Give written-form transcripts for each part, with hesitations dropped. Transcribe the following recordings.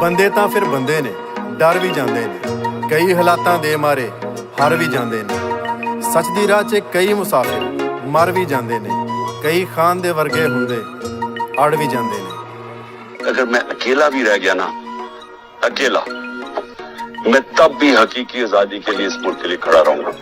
ਬੰਦੇ ਤਾਂ ਫਿਰ ਬੰਦੇ ਨੇ, ਡਰ ਵੀ ਜਾਂਦੇ ਨੇ, ਕਈ ਹਾਲਾਤਾਂ ਦੇ ਮਾਰੇ ਹਾਰ ਵੀ ਜਾਂਦੇ ਨੇ। ਸੱਚ ਦੀ ਰਾਹ 'ਚ ਕਈ ਮੁਸਾਫਿਰ ਮਰ ਵੀ ਜਾਂਦੇ ਨੇ, ਕਈ ਖਾਨ ਦੇ ਵਰਗੇ ਹੁੰਦੇ ਅੜ ਵੀ ਜਾਂਦੇ ਨੇ। अगर मैं अकेला भी रह गया ना, अकेला, मैं तब भी हकीकी आजादी के लिए इस मुल्क के लिए खड़ा रहूंगा।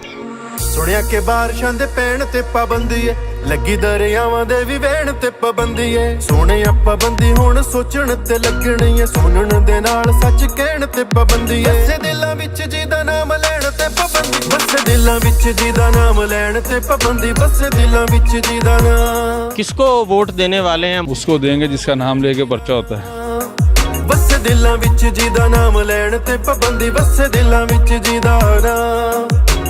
ਸੁਣਿਆ ਕਿ ਬਾਰਿਸ਼ਾਂ ਦੇ ਪੈਣ ਤੇ ਪਾਬੰਦੀ ਏ, ਲੱਗੀ ਦਰਿਆਵਾਂ ਦੇ ਵੀ ਵਹਿਣ ਤੇ ਪਾਬੰਦੀ ਏ। ਸੋਹਣਿਆ ਪਾਬੰਦੀ ਹੁਣ ਸੋਚਣ ਤੇ ਲੱਗਣੀ ਏ, ਸੁਣਨ ਦੇ ਨਾਲ ਸੱਚ ਕਹਿਣ ਤੇ ਪਾਬੰਦੀ ਏ। ਵਸੇ ਦਿਲਾਂ ਵਿੱਚ ਜਿਹਦਾ ਨਾਮ ਲੈਣ ਤੇ ਪਾਬੰਦੀ, ਵਸੇ ਦਿਲਾਂ ਵਿੱਚ ਜਿਹਦਾ ਨਾਮ ਲੈਣ ਤੇ ਪਾਬੰਦੀ, ਵਸੇ ਦਿਲਾਂ ਵਿੱਚ ਜਿਹਦਾ ਨਾਮ। किसको वोट देने वाले हैं? उसको देंगे जिसका नाम लेके पर्चा होता है। ਵਸੇ ਦਿਲਾਂ ਵਿੱਚ ਜਿਹਦਾ ਨਾਮ ਲੈਣ ਤੇ ਪਾਬੰਦੀ, ਵਸੇ ਦਿਲਾਂ ਵਿੱਚ ਜਿਹਦਾ ਨਾਮ,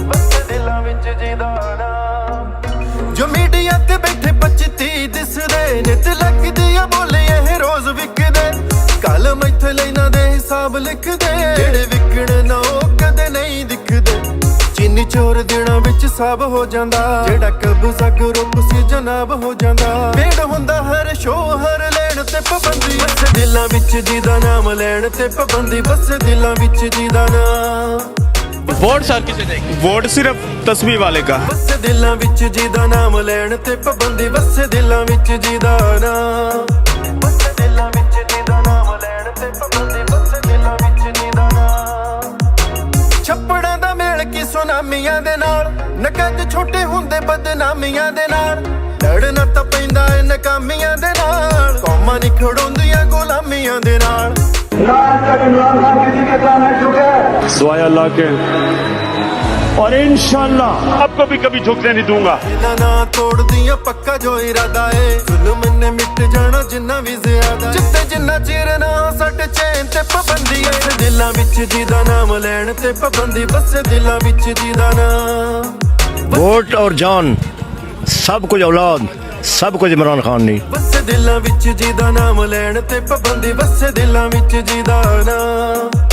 ਵਸੇ ਦਿਲਾਂ ਵਿੱਚ ਜਿਹਦਾ ਨਾਮ। ਜੋ ਮੀਡੀਆ ਤੇ ਬੈਠੇ 25-30 ਦਿਸਦੇ ਨੇ ਤੇ ਲੱਗਦੀ ਆ ਬੋਲੇ ਇਹ ਰੋਜ਼ ਵਿਕਦੇ, ਕਲਮ ਇੱਥੇ ਲੈਣਾ ਦੇ ਹਿਸਾਬ ਲਿਖਦੇ, ਜਿਹੜੇ ਵਿਕਣ ਨਾ ਉਹ ਕਦੇ ਨਹੀਂ ਦਿਖਦੇ। ਚੀਨੀ ਚੋਰ ਦਿਨਾਂ ਵਿੱਚ ਸਭ ਹੋ ਜਾਂਦਾ, ਜਿਹੜਾ ਕਬਜ਼ਾ ਗਰੁੱਪ ਸੀ ਜਨਾਬ ਹੋ ਜਾਂਦਾ। ਭੇੜ ਹੁੰਦਾ ਹਰ ਸ਼ੋਅ ਹਰ ਲੈਣ ਤੇ ਪਾਬੰਦੀ, ਵਸੇ ਦਿਲਾਂ ਵਿੱਚ ਜਿਹਦਾ ਨਾਮ ਲੈਣ ਤੇ ਪਾਬੰਦੀ, ਵਸੇ ਦਿਲਾਂ ਵਿੱਚ ਜਿਹਦਾ ਨਾਮ। वोट सर किसे देंगे? वोट सिर्फ तस्वीर वाले का। ਵਸੇ ਦਿਲਾਂ ਵਿੱਚ ਜਿਹਦਾ ਨਾਮ ਲੈਣ ਤੇ ਪਾਬੰਦੀ, ਵਸੇ ਦਿਲਾਂ ਵਿੱਚ ਜਿਹਦਾ ਨਾਮ, ਵਸੇ ਦਿਲਾਂ ਵਿੱਚ ਜਿਹਦਾ ਨਾਮ ਲੈਣ ਤੇ ਪਾਬੰਦੀ, ਵਸੇ ਦਿਲਾਂ ਵਿੱਚ ਜਿਹਦਾ ਨਾਮ। ਛੱਪੜਾਂ ਦਾ ਮੇਲ ਕੀ ਸੁਨਾਮੀਆਂ ਦੇ ਨਾਲ, ਨਕਦ ਛੋਟੇ ਹੁੰਦੇ ਬਦਨਾਮੀਆਂ ਦੇ ਨਾਲ, ਲੜਨਾ ਤਾਂ ਪੈਂਦਾ ਏ ਨਕਾਮੀਆਂ ਦੇ ਨਾਲ, ਕੌਮਾਂ ਨਹੀਂ ਖੜੋਂਦੀਆਂ ਗੁਲਾਮੀਆਂ ਦੇ ਨਾਲ। दुआए अल्लाह के, और इंशाअल्लाह अब कभी कभी झुकने नहीं दूंगा। ਇਹਨਾਂ ਨਾ ਤੋੜਦੀਆਂ ਪੱਕਾ ਜੋ ਇਰਾਦਾ ਏ, ਜ਼ੁਲਮ ਨੇ ਮਿਟ ਜਾਣਾ ਜਿੰਨਾ ਵੀ ਜ਼ਿਆਦਾ, ਜਿੱਤੇ ਜਿੰਨਾ ਚਿਰ ਨਾ ਸਾਡੇ ਚੈਨ ਤੇ ਪਾਬੰਦੀ ਏ। ਵਸੇ ਦਿਲਾਂ ਵਿੱਚ ਜਿਹਦਾ ਨਾਮ ਲੈਣ ਤੇ ਪਾਬੰਦੀ, ਵਸੇ ਦਿਲਾਂ ਵਿੱਚ ਜਿਹਦਾ ਨਾਮ। वोट और जान सब कुछ औलाद सब कुछ इमरान खान नहीं। ਵਸੇ ਦਿਲਾਂ ਵਿੱਚ ਜਿਹਦਾ ਨਾਮ ਲੈਣ ਤੇ ਪਾਬੰਦੀ, ਵਸੇ ਦਿਲਾਂ ਵਿੱਚ ਜਿਹਦਾ ਨਾਮ।